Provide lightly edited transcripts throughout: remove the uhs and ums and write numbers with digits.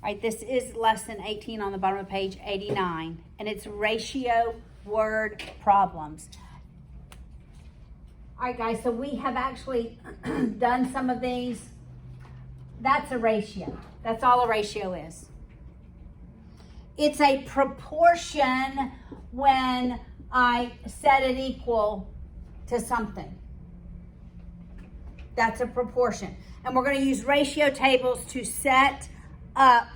All right, this is lesson 18 on the bottom of page 89, and it's ratio word problems. All right, guys, so we have actually done some of these. That's a ratio. That's all a ratio is. It's a proportion when I set it equal to something. That's a proportion. And we're going to use ratio tables to set up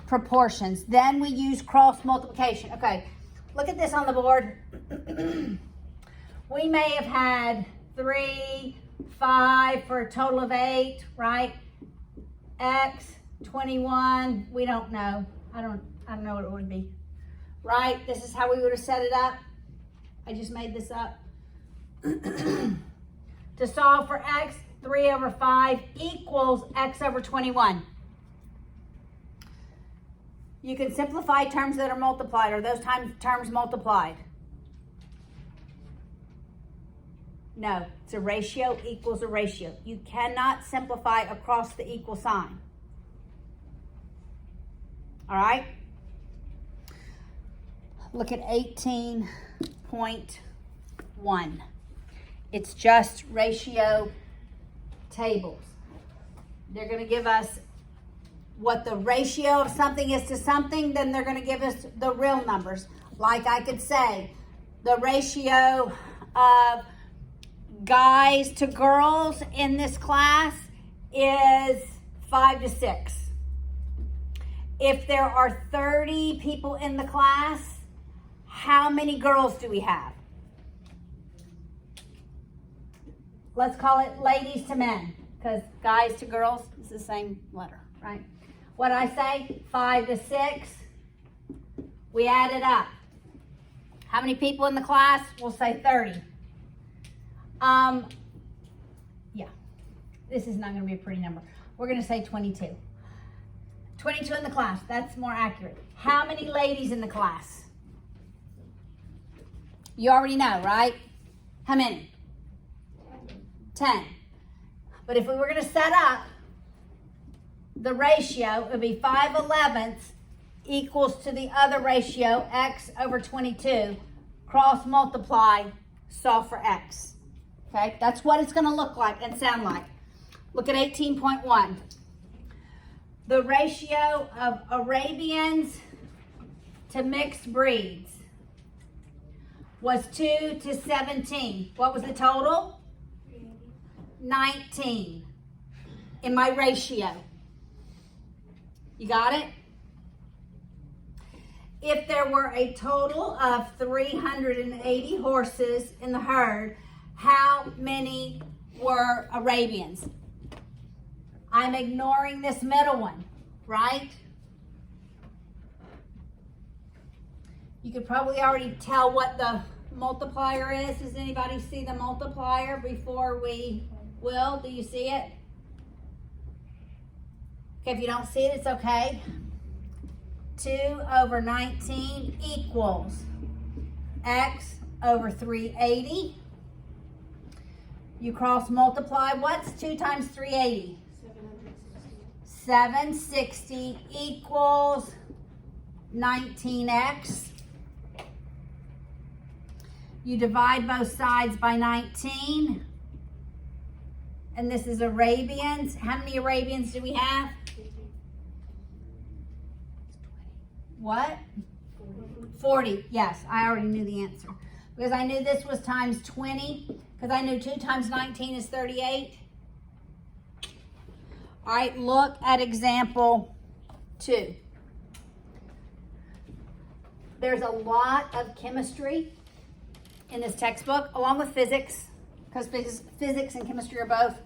proportions. Then we use cross multiplication. Okay, look at this on the board. We may have had 3, 5 for a total of 8, right? X, 21, we don't know. I don't know what it would be. Right? This is how we would have set it up. I just made this up. To solve for X, 3 over 5 equals X over 21. You can simplify terms that are multiplied. Are those terms multiplied? No, it's a ratio equals a ratio. You cannot simplify across the equal sign. All right? Look at 18.1. It's just ratio tables. They're going to give us what the ratio of something is to something, then they're going to give us the real numbers. Like I could say, the ratio of guys to girls in this class is 5 to 6. If there are 30 people in the class, how many girls do we have? Let's call it ladies to men, because guys to girls is the same letter, right? What I say, 5 to 6, we add it up. How many people in the class? We'll say 30. Yeah, this is not going to be a pretty number. We're going to say 22. 22 in the class, that's more accurate. How many ladies in the class? You already know, right? How many? 10. But if we were going to set up the ratio, it would be 5/11 equals to the other ratio, X over 22, cross multiply, solve for X. Okay, that's what it's going to look like and sound like. Look at 18.1. The ratio of Arabians to mixed breeds was 2 to 17. What was the total? 19 in my ratio. You got it? If there were a total of 380 horses in the herd, how many were Arabians? I'm ignoring this middle one, right? You could probably already tell what the multiplier is. Does anybody see the multiplier before we will? Do you see it? Okay, if you don't see it, it's okay. 2 over 19 equals X over 380. You cross multiply. What's 2 times 380? 760 equals 19X. You divide both sides by 19. And this is Arabians. How many Arabians do we have? What? 40. Yes, I already knew the answer. Because I knew this was times 20. Because I knew 2 times 19 is 38. All right, look at example 2. There's a lot of chemistry in this textbook, along with physics, because physics and chemistry are both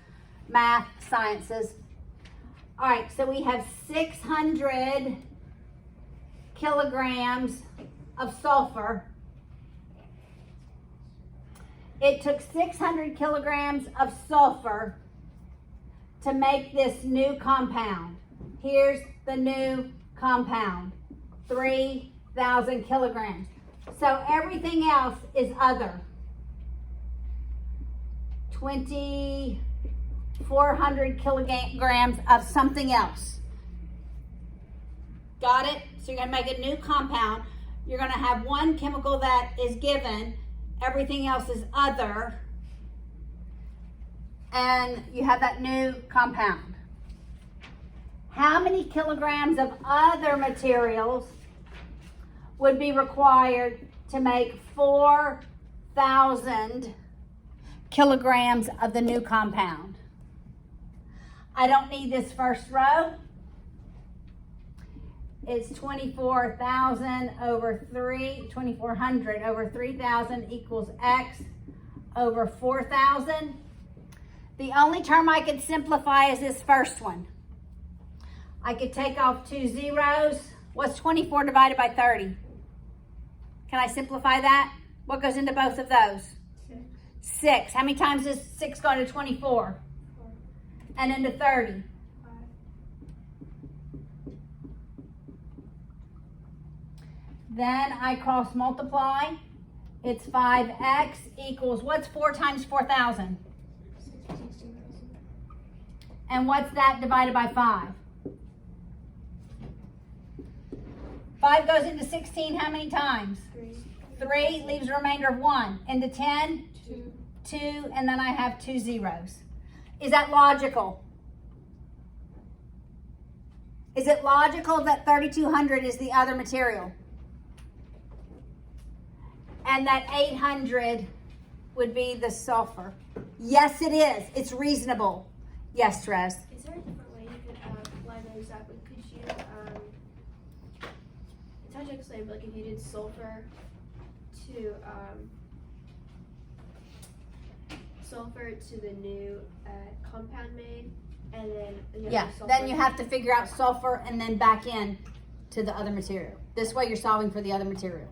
math sciences. All right, so we have 600 kilograms of sulfur. It took 600 kilograms of sulfur to make this new compound. Here's the new compound, 3,000 kilograms. So everything else is other. 2,400 kilograms of something else. Got it? So you're gonna make a new compound. You're gonna have one chemical that is given, everything else is other, and you have that new compound. How many kilograms of other materials would be required to make 4,000 kilograms of the new compound? I don't need this first row. It's 24,000 over 2,400 over 3,000 equals X over 4,000. The only term I could simplify is this first one. I could take off 2 zeros. What's 24 divided by 30? Can I simplify that? What goes into both of those? 6. How many times does 6 go into 24? 4. And into 30? 5. Then I cross multiply. It's 5x equals, what's 4 times 4,000? 16,000. And what's that divided by 5? 5 goes into 16 how many times? 3. 3 leaves a remainder of 1. Into 10? 2. 2, and then I have 2 zeros. Is that logical? Is it logical that 3,200 is the other material? And that 800 would be the sulfur? Yes, it is. It's reasonable. Yes, Therese? Is there a different way you could line those up? Like, could you, it's hard to explain, but like if you did sulfur to the new compound made, and then Then you have to figure out sulfur and then back in to the other material. This way you're solving for the other material.